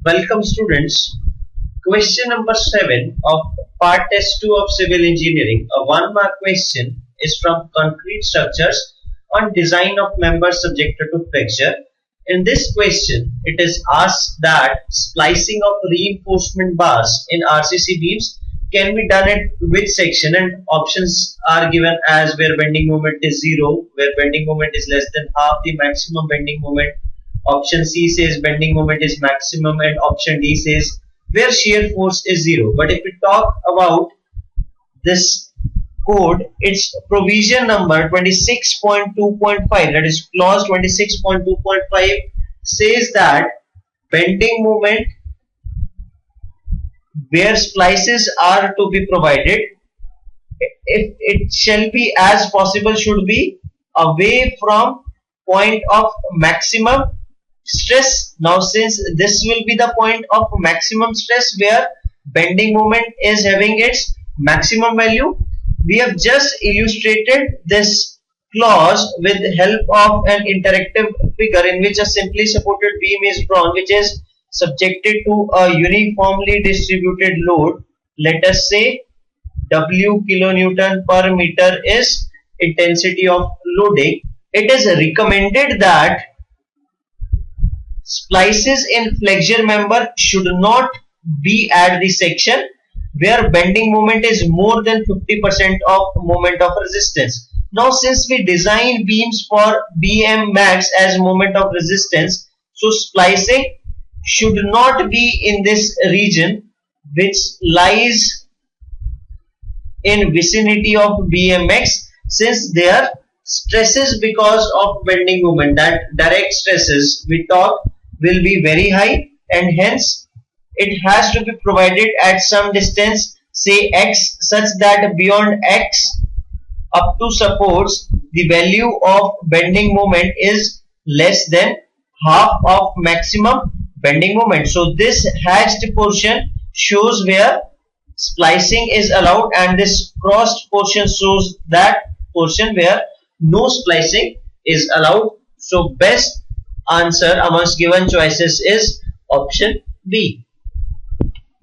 Welcome students. Question number 7 of part test 2 of civil engineering. A 1 mark question is from concrete structures on design of members subjected to fracture. In this question, it is asked that splicing of reinforcement bars in RCC beams can be done at which section, and options are given as where bending moment is 0, where bending moment is less than half the maximum bending moment. Option C says bending moment is maximum, and option D says where shear force is 0. But if we talk about this code, its provision number 26.2.5, that is clause 26.2.5, says that bending moment where splices are to be provided, if it shall be as possible, should be away from point of maximum stress. Now since this will be the point of maximum stress where bending moment is having its maximum value, we have just illustrated this clause with the help of an interactive figure in which a simply supported beam is drawn, which is subjected to a uniformly distributed load. Let us say W kilonewton per meter is intensity of loading. It is recommended that splices in flexure member should not be at the section where bending moment is more than 50% of moment of resistance. Now since we design beams for BM max as moment of resistance, so splicing should not be in this region which lies in vicinity of BMX, since there stresses because of bending moment, that direct stresses we talk, will be very high, and hence it has to be provided at some distance, say x, such that beyond x up to supports the value of bending moment is less than half of maximum bending moment. So this hatched portion shows where splicing is allowed, and this crossed portion shows that portion where no splicing is allowed. So best answer amongst given choices is option B.